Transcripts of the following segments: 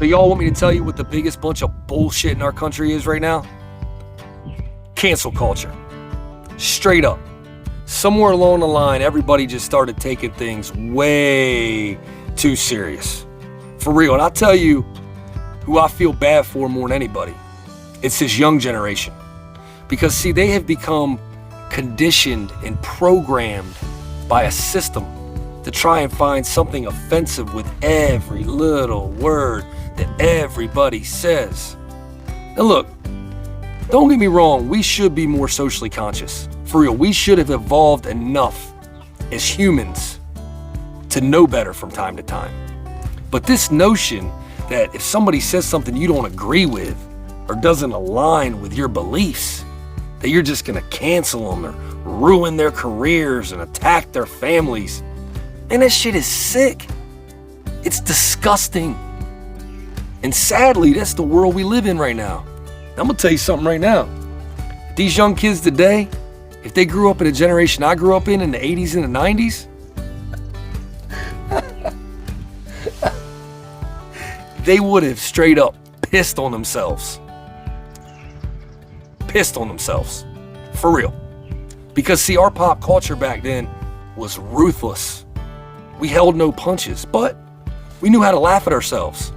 So y'all want me to tell you what the biggest bunch of bullshit in our country is right now? Cancel culture. Straight up. Somewhere along the line, everybody just started taking things way too serious. For real. And I'll tell you who I feel bad for more than anybody. It's this young generation. Because, see, they have become conditioned and programmed by a system to try and find something offensive with every little word that everybody says. Now look, don't get me wrong, we should be more socially conscious. For real, we should have evolved enough as humans to know better from time to time. But this notion that if somebody says something you don't agree with or doesn't align with your beliefs, that you're just gonna cancel them or ruin their careers and attack their families, and that shit is sick. It's disgusting. And sadly, that's the world we live in right now. I'm gonna tell you something right now. These young kids today, if they grew up in a generation I grew up in the 80s and the 90s, they would have straight up pissed on themselves. Pissed on themselves. For real. Because see, our pop culture back then was ruthless. We held no punches, but we knew how to laugh at ourselves.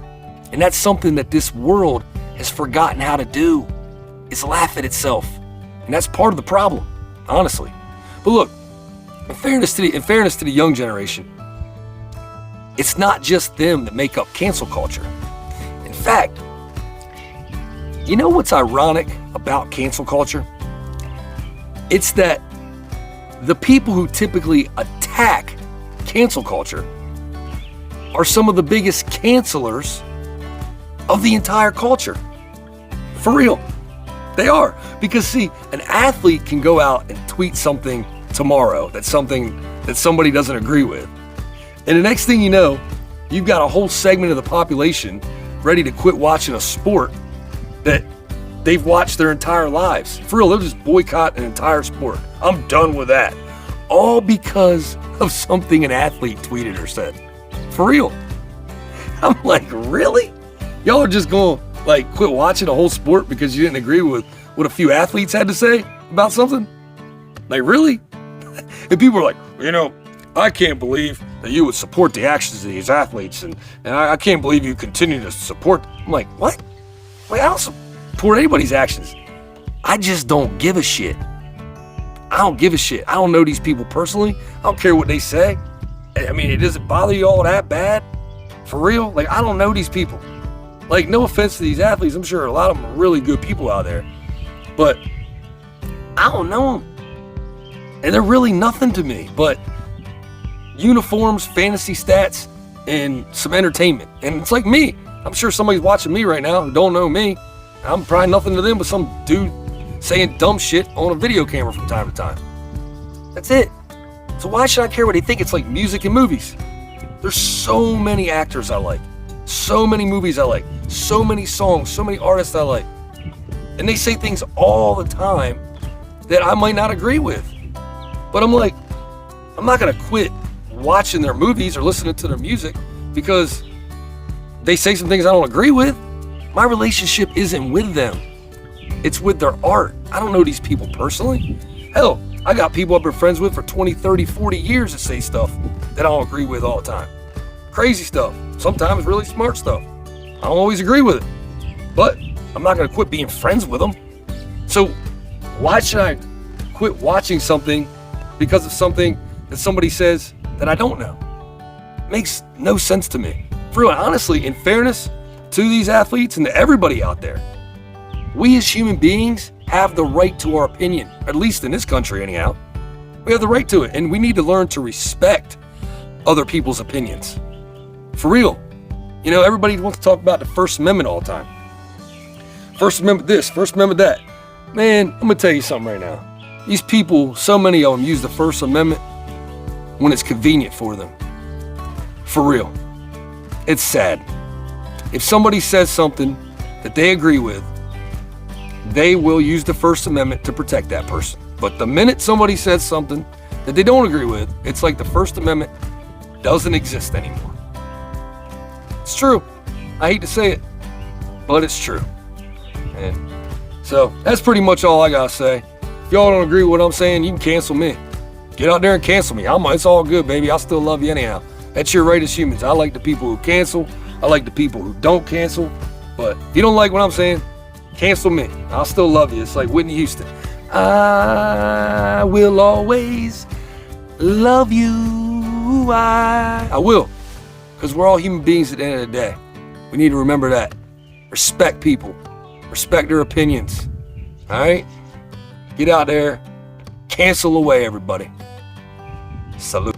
And that's something that this world has forgotten how to do, is laugh at itself. And that's part of the problem, honestly. But look, in fairness to the young generation, it's not just them that make up cancel culture. In fact, you know what's ironic about cancel culture? It's that the people who typically attack cancel culture are some of the biggest cancelers of the entire culture. For real. They are. Because see, an athlete can go out and tweet something tomorrow that's something that somebody doesn't agree with. And the next thing you know, you've got a whole segment of the population ready to quit watching a sport that they've watched their entire lives. For real, they'll just boycott an entire sport. I'm done with that. All because of something an athlete tweeted or said. For real. I'm like, really? Y'all are just gonna quit watching a whole sport because you didn't agree with what a few athletes had to say about something? Like, really? And people are like, I can't believe that you would support the actions of these athletes, and I can't believe you continue to support. I'm like, what? Wait, I don't support anybody's actions. I just don't give a shit. I don't give a shit. I don't know these people personally. I don't care what they say. I mean, it doesn't bother you all that bad? For real? I don't know these people. No offense to these athletes. I'm sure a lot of them are really good people out there. But I don't know them. And they're really nothing to me but uniforms, fantasy stats, and some entertainment. And it's like me. I'm sure somebody's watching me right now who don't know me. I'm probably nothing to them but some dude saying dumb shit on a video camera from time to time. That's it. So why should I care what they think? It's like music and movies. There's so many actors I like. So many movies I like. So many songs. So many artists I like. And they say things all the time that I might not agree with. But I'm like, I'm not going to quit watching their movies or listening to their music because they say some things I don't agree with. My relationship isn't with them. It's with their art. I don't know these people personally. Hell, I got people I've been friends with for 20, 30, 40 years that say stuff that I don't agree with all the time. Crazy stuff. Sometimes really smart stuff. I don't always agree with it. But I'm not going to quit being friends with them. So why should I quit watching something because of something that somebody says that I don't know? It makes no sense to me. For real, honestly, in fairness to these athletes and to everybody out there, we as human beings have the right to our opinion, at least in this country anyhow. We have the right to it, and we need to learn to respect other people's opinions. For real. Everybody wants to talk about the First Amendment all the time. First Amendment this, First Amendment that. Man, I'm going to tell you something right now. These people, so many of them use the First Amendment when it's convenient for them. For real. It's sad. If somebody says something that they agree with, they will use the First Amendment to protect that person. But the minute somebody says something that they don't agree with, it's like the First Amendment doesn't exist anymore. It's true. I hate to say it, but it's true. And so that's pretty much all I gotta say. If y'all don't agree with what I'm saying, you can cancel me. Get out there and cancel me. It's all good, baby. I still love you anyhow. That's your right as humans. I like the people who cancel. I like the people who don't cancel. But if you don't like what I'm saying, cancel me. I'll still love you. It's like Whitney Houston. I will always love you. I will. Because we're all human beings at the end of the day. We need to remember that. Respect people. Respect their opinions. All right? Get out there. Cancel away, everybody. Salute.